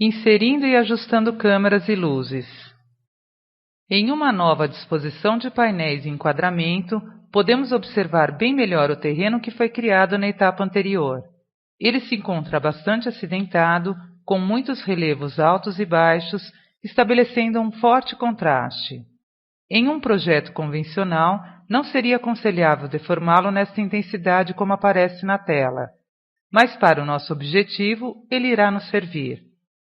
inserindo e ajustando câmeras e luzes. Em uma nova disposição de painéis e enquadramento, podemos observar bem melhor o terreno que foi criado na etapa anterior. Ele se encontra bastante acidentado, com muitos relevos altos e baixos, estabelecendo um forte contraste. Em um projeto convencional, não seria aconselhável deformá-lo nesta intensidade como aparece na tela, mas para o nosso objetivo, ele irá nos servir.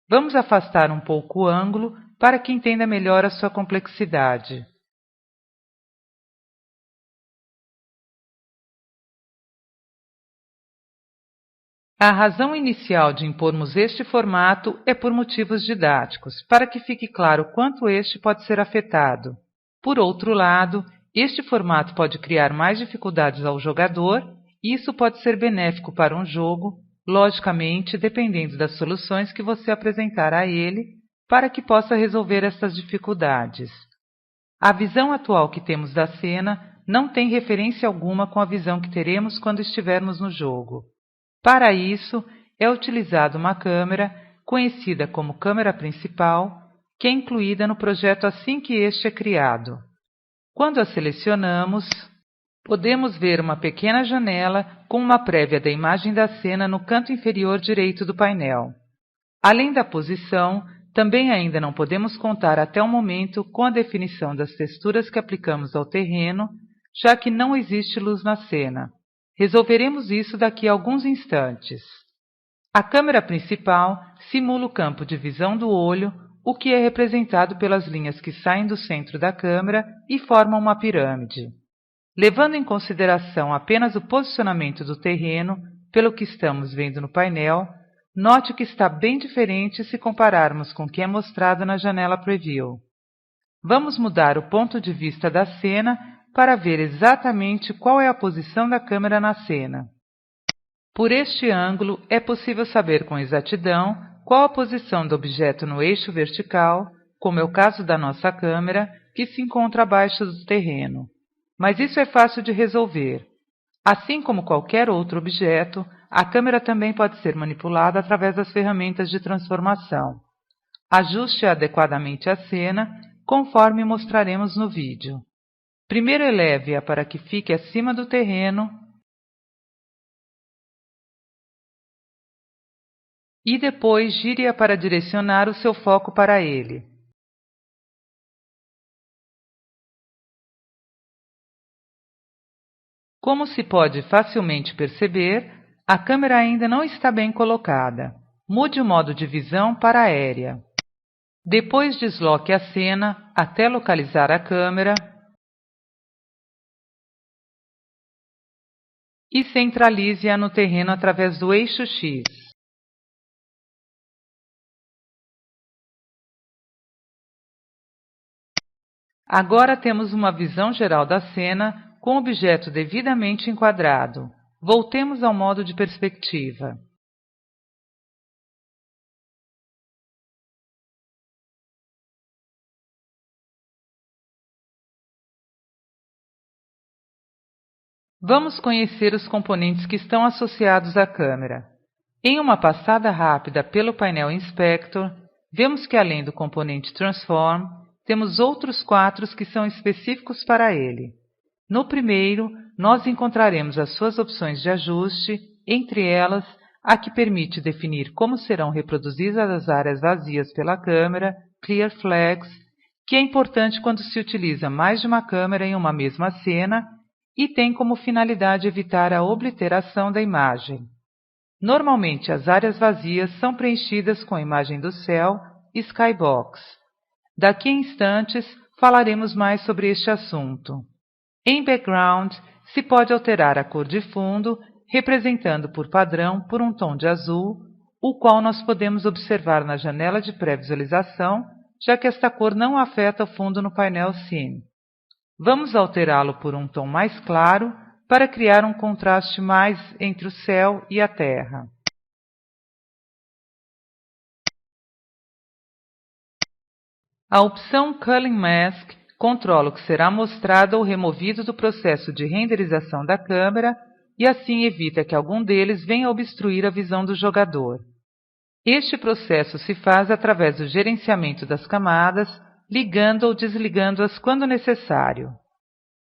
Vamos afastar um pouco o ângulo para que entenda melhor a sua complexidade. A razão inicial de impormos este formato é por motivos didáticos, para que fique claro quanto este pode ser afetado. Por outro lado, este formato pode criar mais dificuldades ao jogador e isso pode ser benéfico para um jogo, logicamente dependendo das soluções que você apresentar a ele para que possa resolver essas dificuldades. A visão atual que temos da cena não tem referência alguma com a visão que teremos quando estivermos no jogo. Para isso, é utilizada uma câmera, conhecida como câmera principal, que é incluída no projeto assim que este é criado. Quando a selecionamos, podemos ver uma pequena janela com uma prévia da imagem da cena no canto inferior direito do painel. Além da posição, também ainda não podemos contar até o momento com a definição das texturas que aplicamos ao terreno, já que não existe luz na cena. Resolveremos isso daqui a alguns instantes. A câmera principal simula o campo de visão do olho, o que é representado pelas linhas que saem do centro da câmera e formam uma pirâmide. Levando em consideração apenas o posicionamento do terreno, pelo que estamos vendo no painel, note que está bem diferente se compararmos com o que é mostrado na janela Preview. Vamos mudar o ponto de vista da cena para ver exatamente qual é a posição da câmera na cena. Por este ângulo, é possível saber com exatidão qual a posição do objeto no eixo vertical, como é o caso da nossa câmera, que se encontra abaixo do terreno. Mas isso é fácil de resolver. Assim como qualquer outro objeto, a câmera também pode ser manipulada através das ferramentas de transformação. Ajuste adequadamente a cena, conforme mostraremos no vídeo. Primeiro eleve-a para que fique acima do terreno e depois gire-a para direcionar o seu foco para ele. Como se pode facilmente perceber, a câmera ainda não está bem colocada. Mude o modo de visão para aérea. Depois desloque a cena até localizar a câmera e centralize-a no terreno através do eixo X. Agora temos uma visão geral da cena com o objeto devidamente enquadrado. Voltemos ao modo de perspectiva. Vamos conhecer os componentes que estão associados à câmera. Em uma passada rápida pelo painel Inspector, vemos que além do componente Transform, temos outros 4 que são específicos para ele. No primeiro, nós encontraremos as suas opções de ajuste, entre elas a que permite definir como serão reproduzidas as áreas vazias pela câmera, Clear Flags, que é importante quando se utiliza mais de uma câmera em uma mesma cena e tem como finalidade evitar a obliteração da imagem. Normalmente, as áreas vazias são preenchidas com a imagem do céu e Skybox. Daqui a instantes, falaremos mais sobre este assunto. Em Background, se pode alterar a cor de fundo, representando por padrão por um tom de azul, o qual nós podemos observar na janela de pré-visualização, já que esta cor não afeta o fundo no painel Scene. Vamos alterá-lo por um tom mais claro para criar um contraste mais entre o céu e a terra. A opção Culling Mask controla o que será mostrado ou removido do processo de renderização da câmera e assim evita que algum deles venha obstruir a visão do jogador. Este processo se faz através do gerenciamento das camadas, ligando ou desligando-as quando necessário.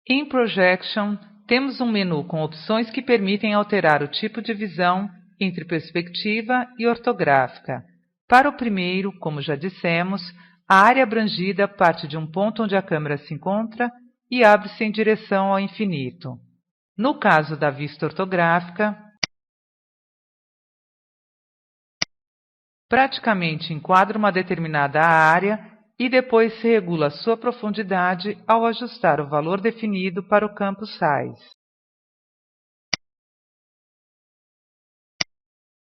Em Projection, temos um menu com opções que permitem alterar o tipo de visão entre perspectiva e ortográfica. Para o primeiro, como já dissemos, a área abrangida parte de um ponto onde a câmera se encontra e abre-se em direção ao infinito. No caso da vista ortográfica, praticamente enquadra uma determinada área e depois se regula sua profundidade ao ajustar o valor definido para o campo Size.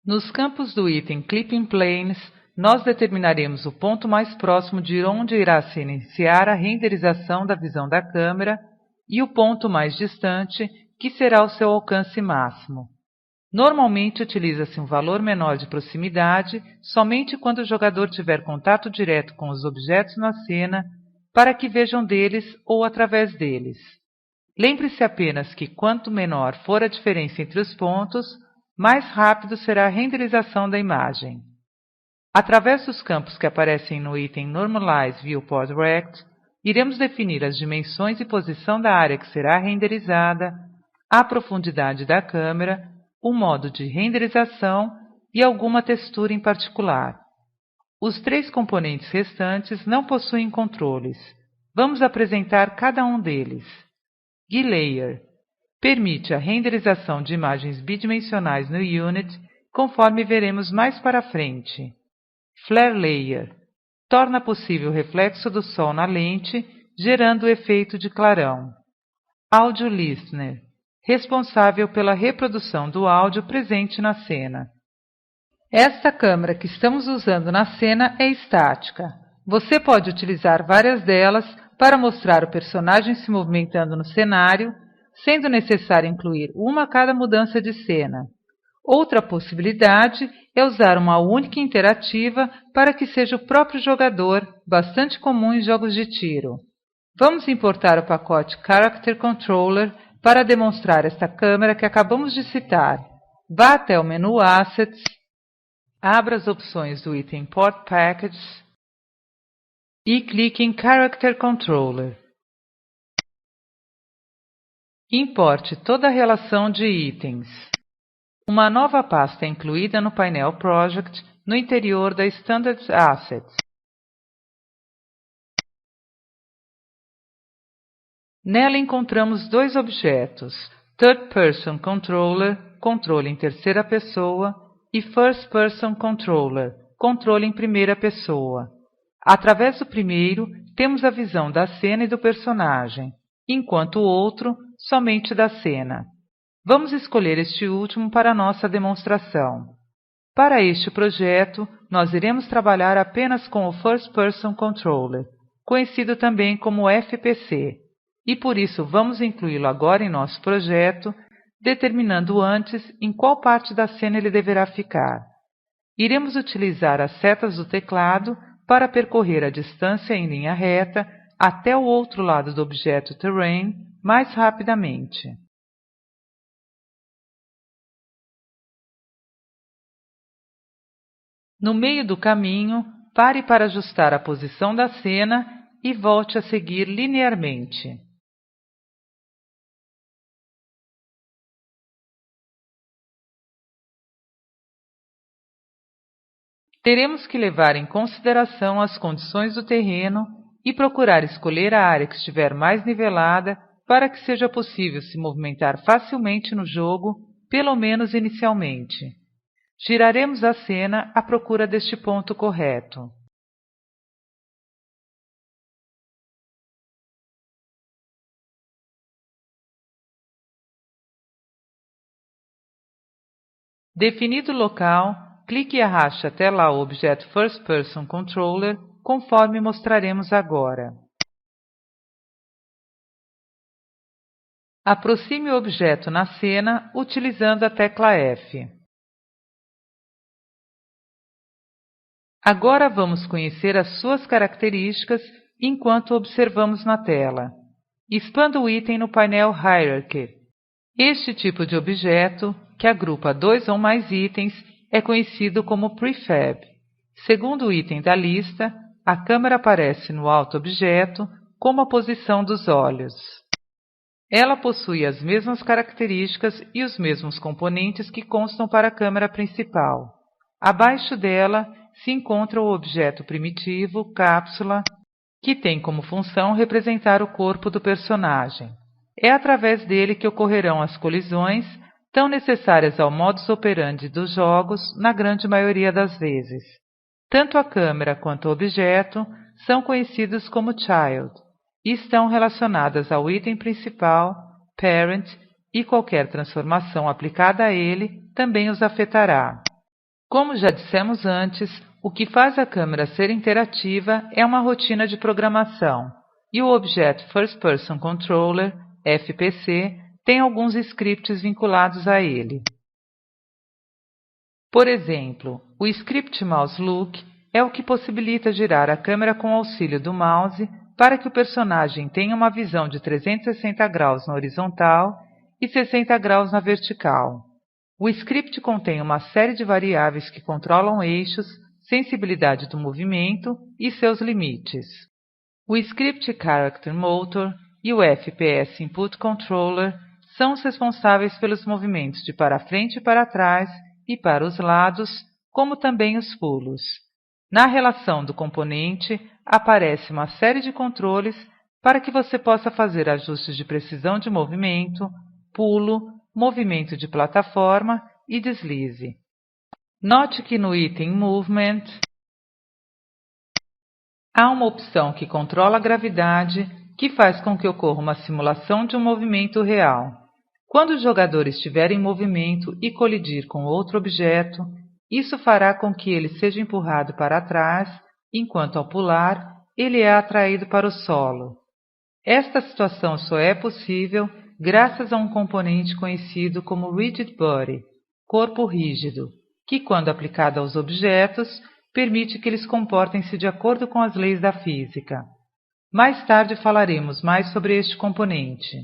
Nos campos do item Clipping Planes, nós determinaremos o ponto mais próximo de onde irá se iniciar a renderização da visão da câmera e o ponto mais distante, que será o seu alcance máximo. Normalmente utiliza-se um valor menor de proximidade somente quando o jogador tiver contato direto com os objetos na cena para que vejam deles ou através deles. Lembre-se apenas que quanto menor for a diferença entre os pontos, mais rápido será a renderização da imagem. Através dos campos que aparecem no item Normalize Viewport Rect, iremos definir as dimensões e posição da área que será renderizada, a profundidade da câmera, o modo de renderização e alguma textura em particular. Os 3 componentes restantes não possuem controles. Vamos apresentar cada um deles. GuiLayer permite a renderização de imagens bidimensionais no Unity, conforme veremos mais para frente. Flare Layer torna possível o reflexo do sol na lente, gerando o efeito de clarão. Audio Listener responsável pela reprodução do áudio presente na cena. Esta câmera que estamos usando na cena é estática. Você pode utilizar várias delas para mostrar o personagem se movimentando no cenário, sendo necessário incluir uma a cada mudança de cena. Outra possibilidade é usar uma única interativa para que seja o próprio jogador, bastante comum em jogos de tiro. Vamos importar o pacote Character Controller para demonstrar esta câmera que acabamos de citar. Vá até o menu Assets, abra as opções do item Import Packages e clique em Character Controller. Importe toda a relação de itens. Uma nova pasta é incluída no painel Project no interior da Standard Assets. Nela encontramos 2 objetos, Third Person Controller, controle em terceira pessoa, e First Person Controller, controle em primeira pessoa. Através do primeiro, temos a visão da cena e do personagem, enquanto o outro, somente da cena. Vamos escolher este último para nossa demonstração. Para este projeto, nós iremos trabalhar apenas com o First Person Controller, conhecido também como FPC, e por isso vamos incluí-lo agora em nosso projeto, determinando antes em qual parte da cena ele deverá ficar. Iremos utilizar as setas do teclado para percorrer a distância em linha reta até o outro lado do objeto Terrain mais rapidamente. No meio do caminho, pare para ajustar a posição da cena e volte a seguir linearmente. Teremos que levar em consideração as condições do terreno e procurar escolher a área que estiver mais nivelada para que seja possível se movimentar facilmente no jogo, pelo menos inicialmente. Giraremos a cena à procura deste ponto correto. Definido o local, clique e arraste até lá o objeto First Person Controller, conforme mostraremos agora. Aproxime o objeto na cena utilizando a tecla F. Agora vamos conhecer as suas características enquanto observamos na tela. Expanda o item no painel Hierarchy. Este tipo de objeto, que agrupa 2 ou mais itens, é conhecido como prefab. Segundo o item da lista, a câmera aparece no alto objeto como a posição dos olhos. Ela possui as mesmas características e os mesmos componentes que constam para a câmera principal. Abaixo dela se encontra o objeto primitivo, cápsula, que tem como função representar o corpo do personagem. É através dele que ocorrerão as colisões, tão necessárias ao modus operandi dos jogos na grande maioria das vezes. Tanto a câmera quanto o objeto são conhecidos como child e estão relacionadas ao item principal, parent, e qualquer transformação aplicada a ele também os afetará. Como já dissemos antes, o que faz a câmera ser interativa é uma rotina de programação, e o objeto First Person Controller, FPC, tem alguns scripts vinculados a ele. Por exemplo, o script Mouse Look é o que possibilita girar a câmera com auxílio do mouse para que o personagem tenha uma visão de 360 graus na horizontal e 60 graus na vertical. O script contém uma série de variáveis que controlam eixos, sensibilidade do movimento e seus limites. O script Character Motor e o FPS Input Controller são os responsáveis pelos movimentos de para frente e para trás e para os lados, como também os pulos. Na relação do componente, aparece uma série de controles para que você possa fazer ajustes de precisão de movimento, pulo, movimento de plataforma e deslize. Note que no item Movement há uma opção que controla a gravidade, que faz com que ocorra uma simulação de um movimento real. Quando o jogador estiver em movimento e colidir com outro objeto, isso fará com que ele seja empurrado para trás, enquanto ao pular, ele é atraído para o solo. Esta situação só é possível graças a um componente conhecido como Rigid Body, corpo rígido, que, quando aplicado aos objetos, permite que eles comportem-se de acordo com as leis da física. Mais tarde falaremos mais sobre este componente.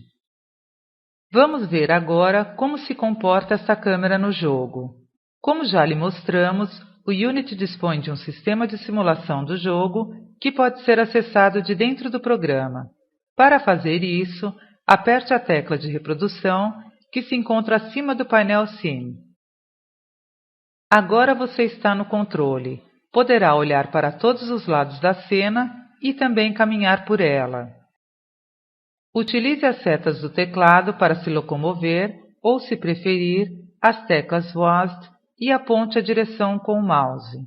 Vamos ver agora como se comporta esta câmera no jogo. Como já lhe mostramos, o Unity dispõe de um sistema de simulação do jogo que pode ser acessado de dentro do programa. Para fazer isso, aperte a tecla de reprodução que se encontra acima do painel Sim. Agora você está no controle. Poderá olhar para todos os lados da cena e também caminhar por ela. Utilize as setas do teclado para se locomover ou, se preferir, as teclas WASD e aponte a direção com o mouse.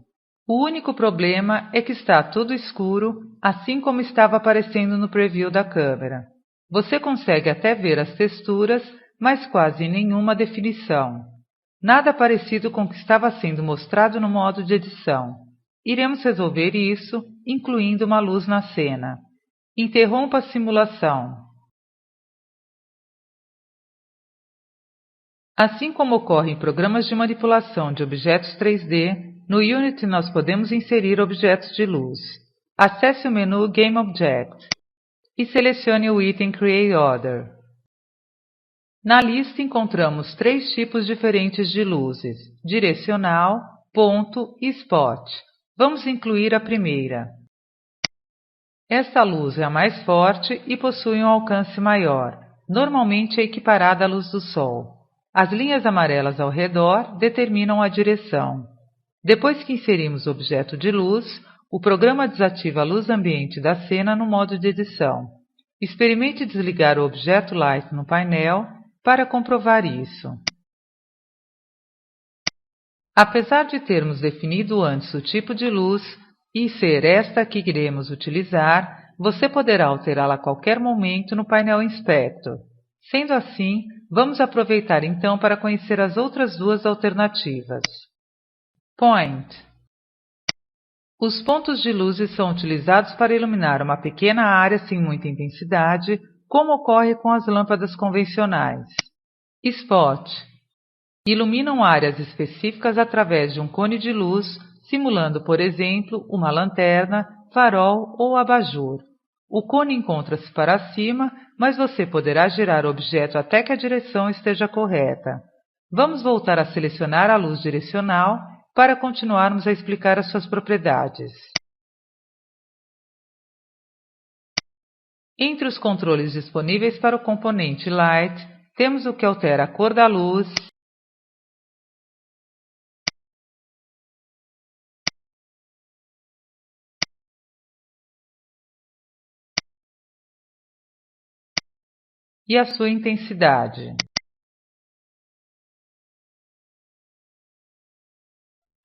O único problema é que está tudo escuro, assim como estava aparecendo no preview da câmera. Você consegue até ver as texturas, mas quase nenhuma definição. Nada parecido com o que estava sendo mostrado no modo de edição. Iremos resolver isso, incluindo uma luz na cena. Interrompa a simulação. Assim como ocorre em programas de manipulação de objetos 3D, no Unity nós podemos inserir objetos de luz. Acesse o menu Game Object e selecione o item Create Order. Na lista encontramos 3 tipos diferentes de luzes: direcional, ponto e spot. Vamos incluir a primeira. Esta luz é a mais forte e possui um alcance maior. Normalmente é equiparada à luz do sol. As linhas amarelas ao redor determinam a direção. Depois que inserimos o objeto de luz, o programa desativa a luz ambiente da cena no modo de edição. Experimente desligar o objeto Light no painel para comprovar isso. Apesar de termos definido antes o tipo de luz e ser esta que iremos utilizar, você poderá alterá-la a qualquer momento no painel Inspector. Sendo assim, vamos aproveitar então para conhecer as outras duas alternativas. Point. Os pontos de luzes são utilizados para iluminar uma pequena área sem muita intensidade, como ocorre com as lâmpadas convencionais. Spot. Iluminam áreas específicas através de um cone de luz, simulando, por exemplo, uma lanterna, farol ou abajur. O cone encontra-se para cima, mas você poderá girar o objeto até que a direção esteja correta. Vamos voltar a selecionar a luz direcional para continuarmos a explicar as suas propriedades. Entre os controles disponíveis para o componente Light, temos o que altera a cor da luz, e a sua intensidade.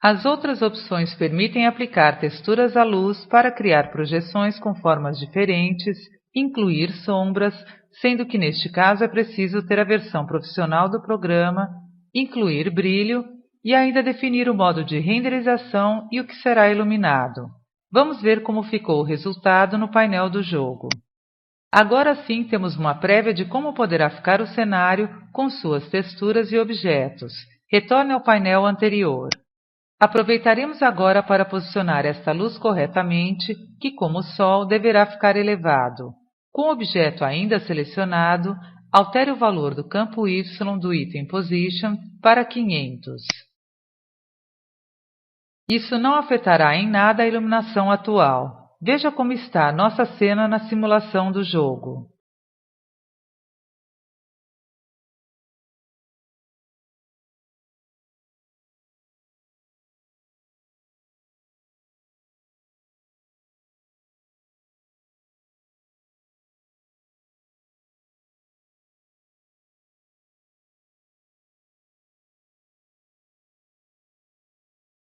As outras opções permitem aplicar texturas à luz para criar projeções com formas diferentes, incluir sombras, sendo que neste caso é preciso ter a versão profissional do programa, incluir brilho e ainda definir o modo de renderização e o que será iluminado. Vamos ver como ficou o resultado no painel do jogo. Agora sim temos uma prévia de como poderá ficar o cenário com suas texturas e objetos. Retorne ao painel anterior. Aproveitaremos agora para posicionar esta luz corretamente, que como o Sol deverá ficar elevado. Com o objeto ainda selecionado, altere o valor do campo Y do item Position para 500. Isso não afetará em nada a iluminação atual. Veja como está nossa cena na simulação do jogo.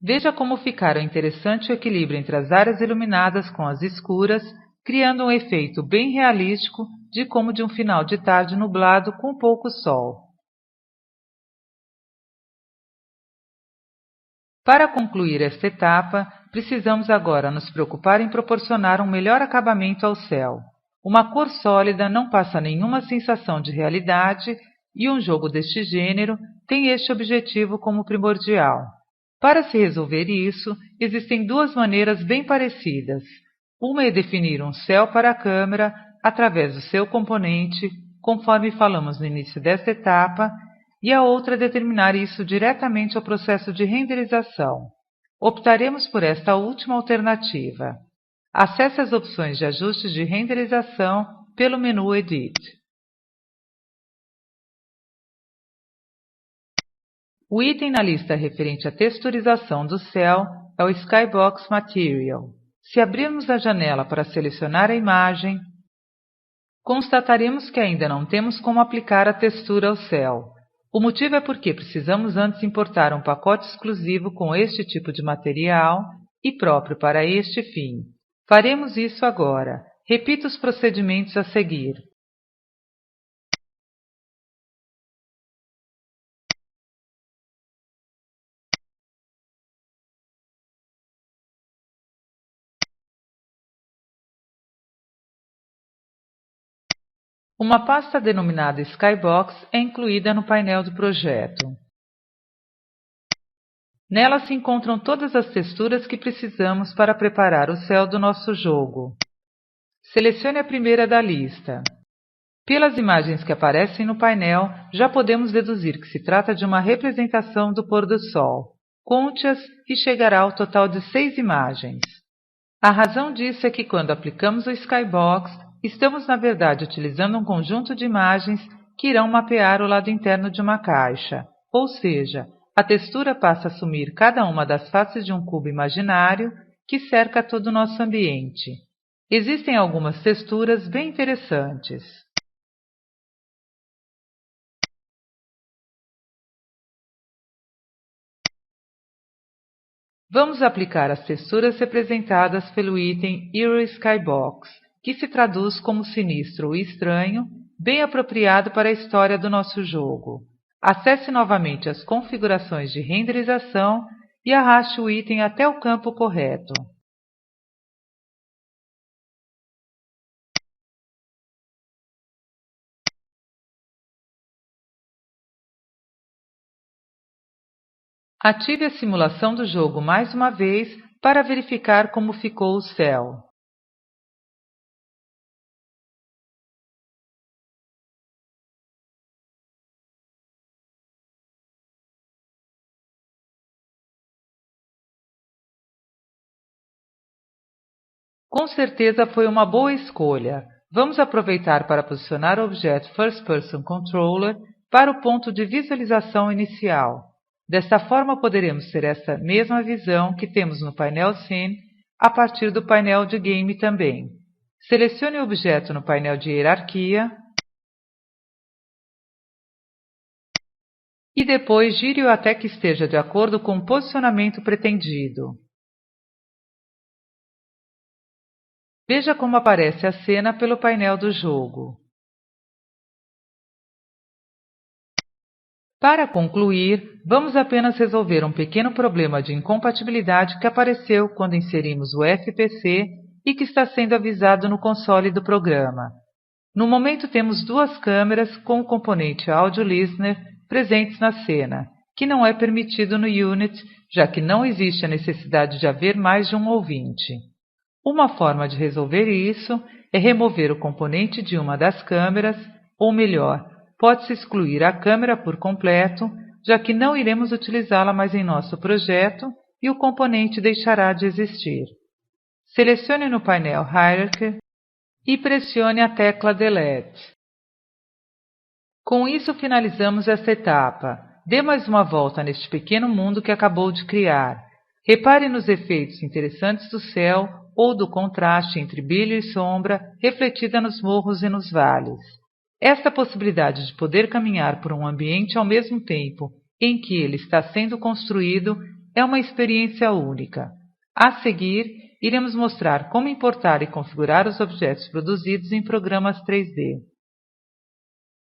Veja como ficaram interessante o equilíbrio entre as áreas iluminadas com as escuras, criando um efeito bem realístico de como de um final de tarde nublado com pouco sol. Para concluir esta etapa, precisamos agora nos preocupar em proporcionar um melhor acabamento ao céu. Uma cor sólida não passa nenhuma sensação de realidade e um jogo deste gênero tem este objetivo como primordial. Para se resolver isso, existem duas maneiras bem parecidas. Uma é definir um céu para a câmera através do seu componente, conforme falamos no início desta etapa, e a outra é determinar isso diretamente ao processo de renderização. Optaremos por esta última alternativa. Acesse as opções de ajustes de renderização pelo menu Edit. O item na lista referente à texturização do céu é o Skybox Material. Se abrirmos a janela para selecionar a imagem, constataremos que ainda não temos como aplicar a textura ao céu. O motivo é porque precisamos antes importar um pacote exclusivo com este tipo de material e próprio para este fim. Faremos isso agora. Repita os procedimentos a seguir. Uma pasta denominada Skybox é incluída no painel do projeto. Nela se encontram todas as texturas que precisamos para preparar o céu do nosso jogo. Selecione a primeira da lista. Pelas imagens que aparecem no painel, já podemos deduzir que se trata de uma representação do pôr do sol. Conte-as e chegará ao total de 6 imagens. A razão disso é que quando aplicamos o Skybox, estamos na verdade utilizando um conjunto de imagens que irão mapear o lado interno de uma caixa, ou seja, a textura passa a assumir cada uma das faces de um cubo imaginário que cerca todo o nosso ambiente. Existem algumas texturas bem interessantes. Vamos aplicar as texturas representadas pelo item Eerie Skybox, que se traduz como sinistro ou estranho, bem apropriado para a história do nosso jogo. Acesse novamente as configurações de renderização e arraste o item até o campo correto. Ative a simulação do jogo mais uma vez para verificar como ficou o céu. Com certeza foi uma boa escolha. Vamos aproveitar para posicionar o objeto First Person Controller para o ponto de visualização inicial. Desta forma, poderemos ter essa mesma visão que temos no painel Scene a partir do painel de Game também. Selecione o objeto no painel de hierarquia e depois gire-o até que esteja de acordo com o posicionamento pretendido. Veja como aparece a cena pelo painel do jogo. Para concluir, vamos apenas resolver um pequeno problema de incompatibilidade que apareceu quando inserimos o FPC e que está sendo avisado no console do programa. No momento temos duas câmeras com o componente Audio Listener presentes na cena, que não é permitido no Unity, já que não existe a necessidade de haver mais de um ouvinte. Uma forma de resolver isso é remover o componente de uma das câmeras, ou melhor, pode-se excluir a câmera por completo, já que não iremos utilizá-la mais em nosso projeto e o componente deixará de existir. Selecione no painel Hierarchy e pressione a tecla Delete. Com isso finalizamos esta etapa. Dê mais uma volta neste pequeno mundo que acabou de criar. Repare nos efeitos interessantes do céu ou do contraste entre brilho e sombra refletida nos morros e nos vales. Esta possibilidade de poder caminhar por um ambiente ao mesmo tempo em que ele está sendo construído é uma experiência única. A seguir, iremos mostrar como importar e configurar os objetos produzidos em programas 3D.